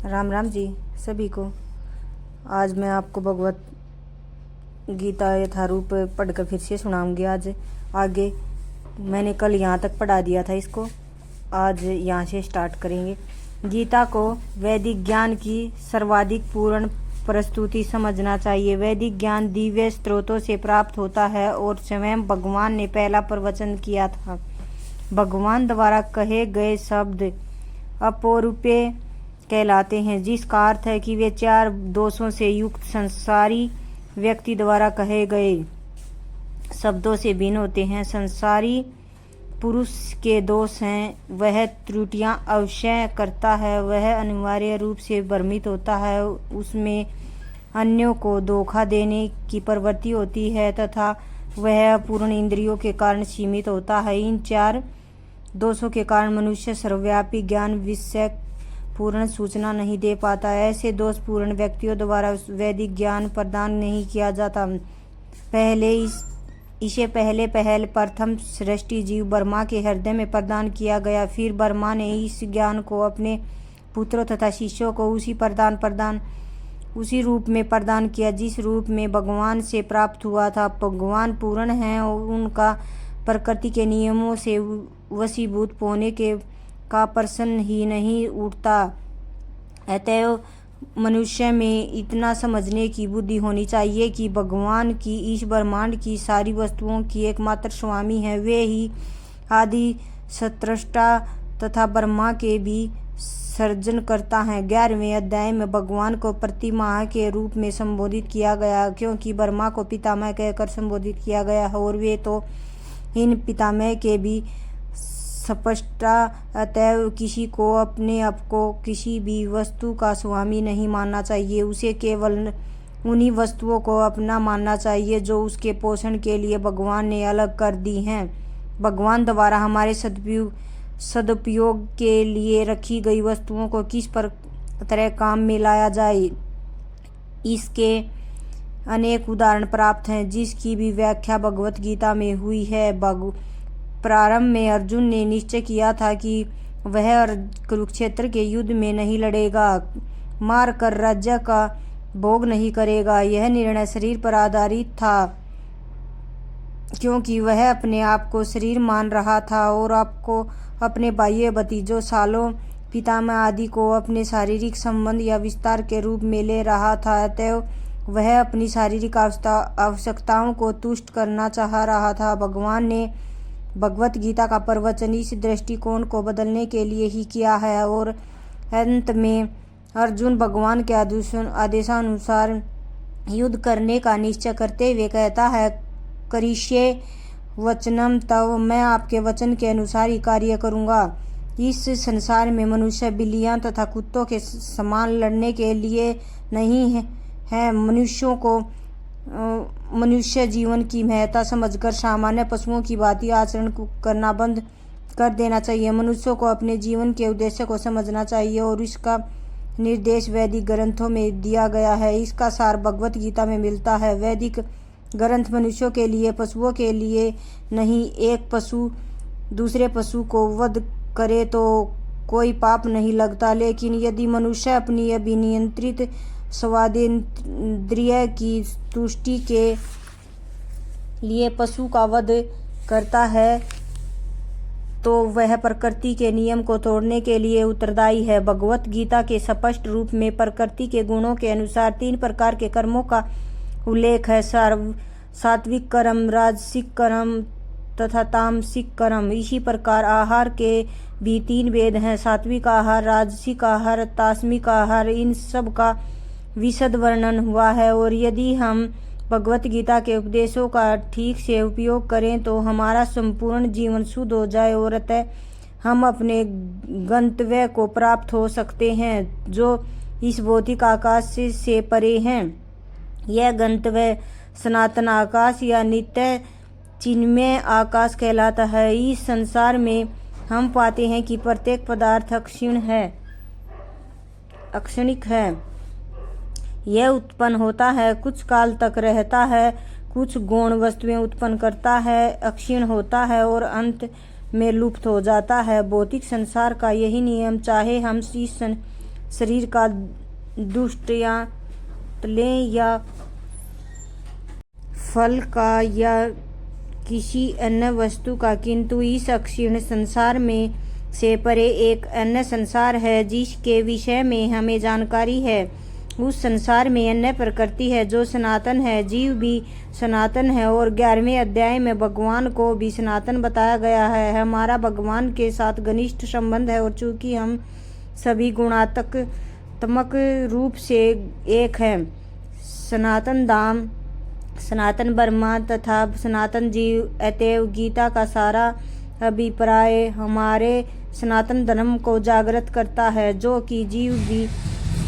राम राम जी सभी को। आज मैं आपको भगवत गीता यथारूप पढ़कर फिर से सुनाऊंगी। आज आगे मैंने कल यहाँ तक पढ़ा दिया था, इसको आज यहाँ से स्टार्ट करेंगे। गीता को वैदिक ज्ञान की सर्वाधिक पूर्ण प्रस्तुति समझना चाहिए। वैदिक ज्ञान दिव्य स्रोतों से प्राप्त होता है और स्वयं भगवान ने पहला प्रवचन किया था। भगवान द्वारा कहे गए शब्द अपौरुषेय कहलाते हैं, जिसका अर्थ है कि वे 4 दोषों से युक्त संसारी व्यक्ति द्वारा कहे गए शब्दों से भिन्न होते हैं। संसारी पुरुष के दोष हैं, वह त्रुटियां अवश्य करता है, वह अनिवार्य रूप से भ्रमित होता है, उसमें अन्यों को धोखा देने की प्रवृत्ति होती है तथा वह अपूर्ण इंद्रियों के कारण सीमित होता है। इन 4 दोषों के कारण मनुष्य सर्वव्यापी ज्ञान विषय पूर्ण सूचना नहीं दे पाता। ऐसे दोषपूर्ण व्यक्तियों द्वारा वैदिक ज्ञान प्रदान नहीं किया जाता। इसे पहल प्रथम सृष्टि जीव ब्रह्मा के हृदय में प्रदान किया गया। फिर ब्रह्मा ने इस ज्ञान को अपने पुत्रों तथा शिष्यों को उसी रूप में प्रदान किया जिस रूप में भगवान से प्राप्त हुआ था। भगवान पूर्ण हैं और उनका प्रकृति के नियमों से वशीभूत होने का प्रश्न ही नहीं उठता। अतएव मनुष्य में इतना समझने की बुद्धि होनी चाहिए कि भगवान की इस ब्रह्मांड की सारी वस्तुओं की एकमात्र स्वामी है। वे ही आदि सृष्टा तथा ब्रह्मा के भी सर्जन करता है। 11वें अध्याय में भगवान को पितामह के रूप में संबोधित किया गया, क्योंकि ब्रह्मा को पितामह कहकर संबोधित किया गया है और वे तो इन पितामह के भी स्पष्टा। अतएव किसी को अपने आप को किसी भी वस्तु का स्वामी नहीं मानना चाहिए, उसे केवल उन्हीं वस्तुओं को अपना मानना चाहिए जो उसके पोषण के लिए भगवान ने अलग कर दी हैं। भगवान द्वारा हमारे सदुपयोग के लिए रखी गई वस्तुओं को किस तरह काम में लाया जाए, इसके अनेक उदाहरण प्राप्त हैं, जिसकी भी व्याख्या भगवत गीता में हुई है। प्रारंभ में अर्जुन ने निश्चय किया था कि वह कुरुक्षेत्र के युद्ध में नहीं लड़ेगा, मार कर राज्य का भोग नहीं करेगा। यह निर्णय शरीर पर आधारित था, क्योंकि वह अपने आप को शरीर मान रहा था और आपको अपने भाइयों भतीजों सालों पितामह आदि को अपने शारीरिक संबंध या विस्तार के रूप में ले रहा था। अतएव वह अपनी शारीरिक आवश्यकताओं को तुष्ट करना चाह रहा था। भगवान ने भगवत गीता का प्रवचन इस दृष्टिकोण को बदलने के लिए ही किया है और अंत में अर्जुन भगवान के आदेशानुसार युद्ध करने का निश्चय करते हुए कहता है, करिष्ये वचनम तव, मैं आपके वचन के अनुसार ही कार्य करूँगा। इस संसार में मनुष्य बिल्लियाँ तथा कुत्तों के समान लड़ने के लिए नहीं है। मनुष्य जीवन की महत्ता समझकर सामान्य पशुओं की भांति आचरण करना बंद कर देना चाहिए। मनुष्यों को अपने जीवन के उद्देश्य को समझना चाहिए और इसका निर्देश वैदिक ग्रंथों में दिया गया है। इसका सार भगवत गीता में मिलता है। वैदिक ग्रंथ मनुष्यों के लिए, पशुओं के लिए नहीं। एक पशु दूसरे पशु को वध करे तो कोई पाप नहीं लगता, लेकिन यदि मनुष्य अपनी अभिनियंत्रित स्वादेंद्रिय की तुष्टि के लिए पशु का वध करता है तो वह प्रकृति के नियम को तोड़ने के लिए उत्तरदायी है। भगवत गीता के स्पष्ट रूप में प्रकृति के गुणों के अनुसार 3 प्रकार के कर्मों का उल्लेख है, सात्विक कर्म, राजसिक कर्म तथा तामसिक कर्म। इसी प्रकार आहार के भी 3 भेद हैं, सात्विक आहार, राजसिक आहार, तामसिक आहार। इन सब का विशद वर्णन हुआ है और यदि हम भगवत गीता के उपदेशों का ठीक से उपयोग करें तो हमारा संपूर्ण जीवन शुद्ध हो जाए और अतः हम अपने गंतव्य को प्राप्त हो सकते हैं, जो इस भौतिक आकाश से परे हैं। यह गंतव्य सनातन आकाश या नित्य चिन्मय आकाश कहलाता है। इस संसार में हम पाते हैं कि प्रत्येक पदार्थ अक्षणिक है। यह उत्पन्न होता है, कुछ काल तक रहता है, कुछ गौण वस्तुएं उत्पन्न करता है, अक्षीण होता है और अंत में लुप्त हो जाता है। भौतिक संसार का यही नियम, चाहे हम इस शरीर का दुष्ट या लें या फल का या किसी अन्य वस्तु का, किंतु इस अक्षीण संसार में से परे एक अन्य संसार है जिसके विषय में हमें जानकारी है। उस संसार में अन्य प्रकृति है जो सनातन है। जीव भी सनातन है और 11वें अध्याय में भगवान को भी सनातन बताया गया है। हमारा भगवान के साथ घनिष्ठ संबंध है और चूंकि हम सभी गुणात्मक रूप से एक हैं, सनातन धाम, सनातन ब्रह्मा तथा सनातन जीव, अतएव गीता का सारा अभिप्राय हमारे सनातन धर्म को जागृत करता है जो कि जीव भी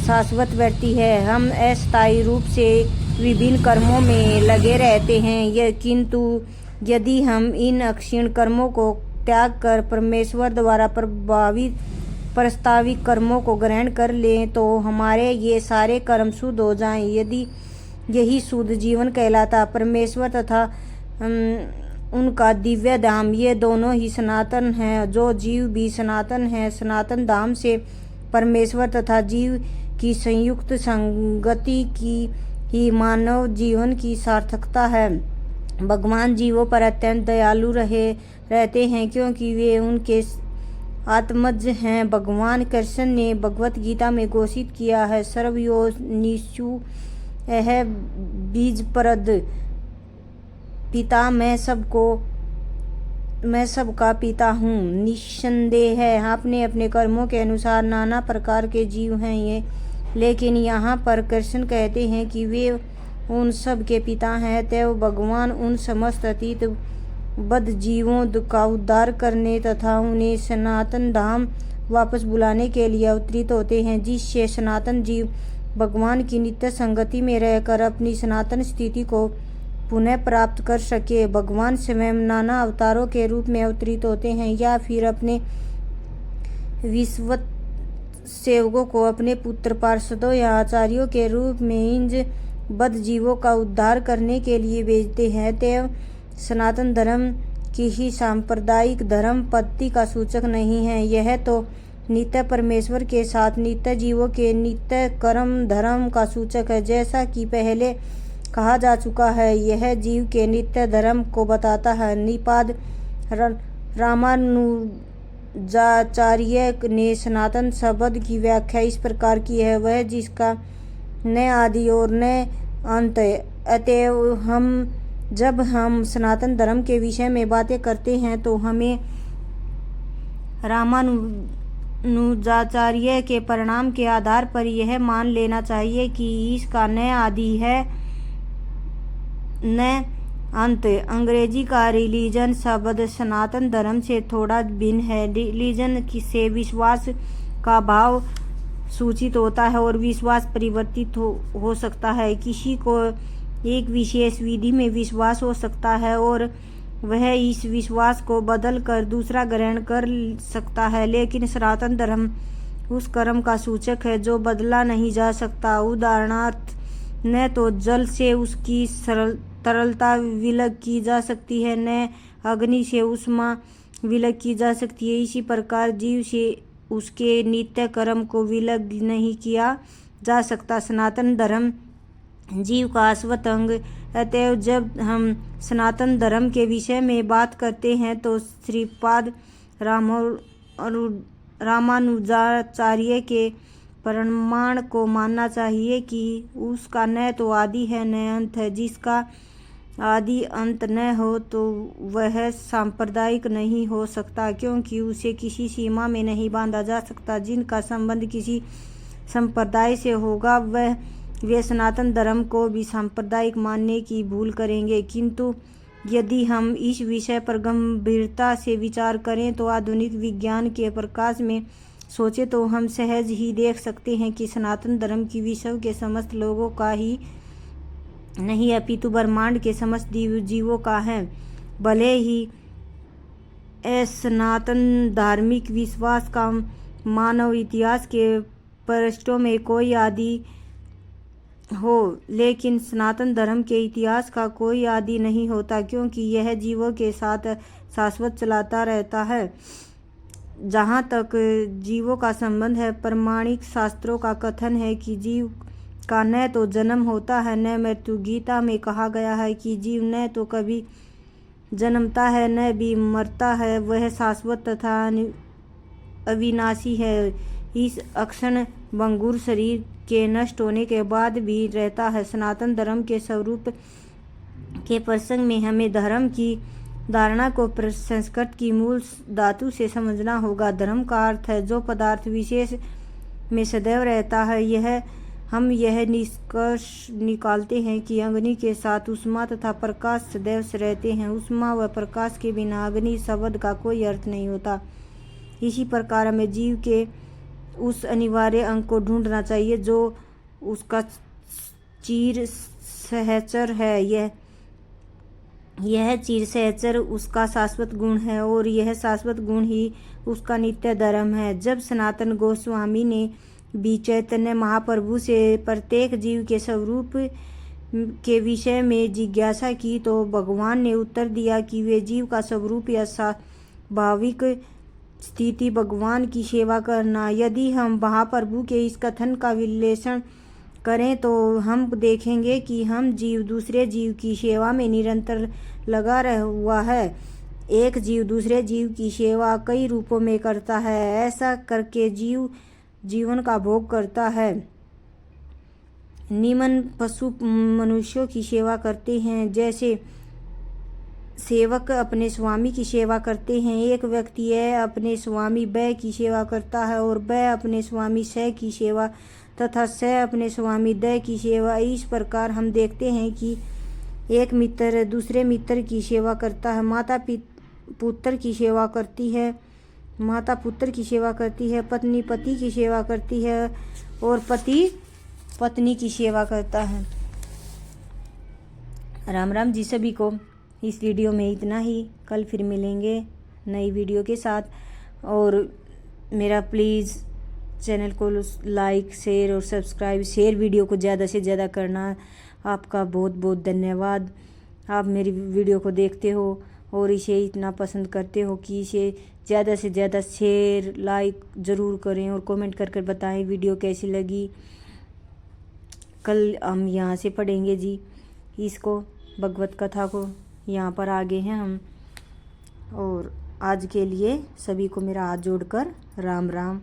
शाश्वत व्यक्ति है। हम अस्थायी रूप से विभिन्न कर्मों में लगे रहते हैं, किंतु यदि हम इन अक्षीण कर्मों को त्याग कर परमेश्वर द्वारा प्रस्तावित कर्मों को ग्रहण कर लें तो हमारे ये सारे कर्म शुद्ध हो जाएं। यदि यही शुद्ध जीवन कहलाता। परमेश्वर तथा उनका दिव्य धाम, ये दोनों ही सनातन हैं। जो जीव भी सनातन है, सनातन धाम से परमेश्वर तथा जीव की संयुक्त संगति की ही मानव जीवन की सार्थकता है। भगवान जीवों पर अत्यंत दयालु रहते हैं क्योंकि वे उनके आत्मज हैं। भगवान कृष्ण ने भगवत गीता में घोषित किया है, सर्वयोनिषु यह बीजप्रद पिता, मैं सबका पिता हूँ। निस्संदेह है अपने अपने कर्मों के अनुसार नाना प्रकार के जीव हैं ये, लेकिन यहाँ पर कृष्ण कहते हैं कि वे उन सब के पिता हैं। तब भगवान उन समस्त अतीत बद्ध जीवों का उद्धार करने तथा उन्हें सनातन धाम वापस बुलाने के लिए अवतरित होते हैं, जिससे सनातन जीव भगवान की नित्य संगति में रहकर अपनी सनातन स्थिति को पुनः प्राप्त कर सके। भगवान स्वयं नाना अवतारों के रूप में अवतरित होते हैं या फिर अपने विश्वत सेवकों को अपने पुत्र पार्षदों या आचार्यों के रूप में इन बद्ध जीवों का उद्धार करने के लिए भेजते हैं। तब सनातन धर्म की ही सांप्रदायिक धर्म पद्धति का सूचक नहीं है। यह तो नित्य परमेश्वर के साथ नित्य जीवों के नित्य कर्म धर्म का सूचक है। जैसा कि पहले कहा जा चुका है, यह जीव के नित्य धर्म को बताता है। निपाद रामानुजाचार्य ने सनातन शब्द की व्याख्या इस प्रकार की है, वह जिसका न आदि और न अंत है। अतएव जब हम सनातन धर्म के विषय में बातें करते हैं तो हमें रामानुजाचार्य के परिणाम के आधार पर यह मान लेना चाहिए कि इसका न आदि है न अंत। अंग्रेजी का रिलीजन शब्द सनातन धर्म से थोड़ा भिन्न है। रिलीजन से विश्वास का भाव सूचित होता है और विश्वास परिवर्तित हो सकता है। किसी को एक विशेष विधि में विश्वास हो सकता है और वह इस विश्वास को बदल कर दूसरा ग्रहण कर सकता है, लेकिन सनातन धर्म उस कर्म का सूचक है जो बदला नहीं जा सकता। उदाहरणार्थ, न तो जल से उसकी तरलता विलग की जा सकती है, न अग्नि से ऊष्मा विलग की जा सकती है। इसी प्रकार जीव से उसके नित्य कर्म को विलग नहीं किया जा सकता। सनातन धर्म जीव का शाश्वत अंग। अतएव जब हम सनातन धर्म के विषय में बात करते हैं तो श्रीपाद रामानुजाचार्य के प्रमाण को मानना चाहिए कि उसका न तो आदि है न अंत है। जिसका आदि अंत न हो तो वह सांप्रदायिक नहीं हो सकता, क्योंकि उसे किसी सीमा में नहीं बांधा जा सकता। जिनका संबंध किसी संप्रदाय से होगा वे सनातन धर्म को भी सांप्रदायिक मानने की भूल करेंगे। किंतु यदि हम इस विषय पर गंभीरता से विचार करें तो आधुनिक विज्ञान के प्रकाश में सोचे तो हम सहज ही देख सकते हैं कि सनातन धर्म की विश्व के समस्त लोगों का ही नहीं अपितु ब्रह्मांड के समस्त जीवों का है। भले ही सनातन धार्मिक विश्वास का मानव इतिहास के पृष्ठों में कोई आदि हो, लेकिन सनातन धर्म के इतिहास का कोई आदि नहीं होता, क्योंकि यह जीवों के साथ शाश्वत चलता रहता है। जहाँ तक जीवों का संबंध है, प्रमाणिक शास्त्रों का कथन है कि जीव का न तो जन्म होता है न मृत्यु। गीता में कहा गया है कि जीव न तो कभी जन्मता है न भी मरता है, वह शाश्वत तथा अविनाशी है। इस अक्षण भंगुर शरीर के नष्ट होने के बाद भी रहता है। सनातन धर्म के स्वरूप के प्रसंग में हमें धर्म की धारणा को संस्कृत की मूल धातु से समझना होगा। धर्म का अर्थ है जो पदार्थ विशेष में सदैव रहता है। हम यह निष्कर्ष निकालते हैं कि अग्नि के साथ उष्मा तथा प्रकाश सदैव रहते हैं। उष्मा व प्रकाश के बिना अग्नि शब्द का कोई अर्थ नहीं होता। इसी प्रकार हमें जीव के उस अनिवार्य अंग को ढूंढना चाहिए जो उसका चीर सहचर है। यह चीर सहचर उसका शाश्वत गुण है और यह शाश्वत गुण ही उसका नित्य धर्म है। जब सनातन गोस्वामी ने भी चैतन्य महाप्रभु से प्रत्येक जीव के स्वरूप के विषय में जिज्ञासा की तो भगवान ने उत्तर दिया कि वे जीव का स्वरूप या स्वाभाविक स्थिति भगवान की सेवा करना। यदि हम महाप्रभु के इस कथन का विश्लेषण करें तो हम देखेंगे कि हम जीव दूसरे जीव की सेवा में निरंतर लगा रहा हुआ है। एक जीव दूसरे जीव की सेवा कई रूपों में करता है। ऐसा करके जीव जीवन का भोग करता है। निम्न पशु मनुष्यों की सेवा करते हैं, जैसे सेवक अपने स्वामी की सेवा करते हैं। एक व्यक्ति अपने स्वामी बै की सेवा करता है और बै अपने स्वामी स की सेवा तथा स अपने स्वामी द की सेवा। इस प्रकार हम देखते हैं कि एक मित्र दूसरे मित्र की सेवा करता है, माता पुत्र की सेवा करती है, माता पुत्र की सेवा करती है, पत्नी पति की सेवा करती है और पति पत्नी की सेवा करता है। राम राम जी सभी को। इस वीडियो में इतना ही। कल फिर मिलेंगे नई वीडियो के साथ। और मेरा प्लीज़ चैनल को लाइक शेयर और सब्सक्राइब, शेयर वीडियो को ज़्यादा से ज़्यादा करना। आपका बहुत बहुत धन्यवाद। आप मेरी वीडियो को देखते हो और इसे इतना पसंद करते हो कि इसे ज़्यादा से ज़्यादा शेयर लाइक ज़रूर करें और कमेंट कर बताएं वीडियो कैसी लगी। कल हम यहाँ से पढ़ेंगे जी इसको, भगवत कथा को। यहाँ पर आगे हैं हम। और आज के लिए सभी को मेरा हाथ जोड़कर राम राम।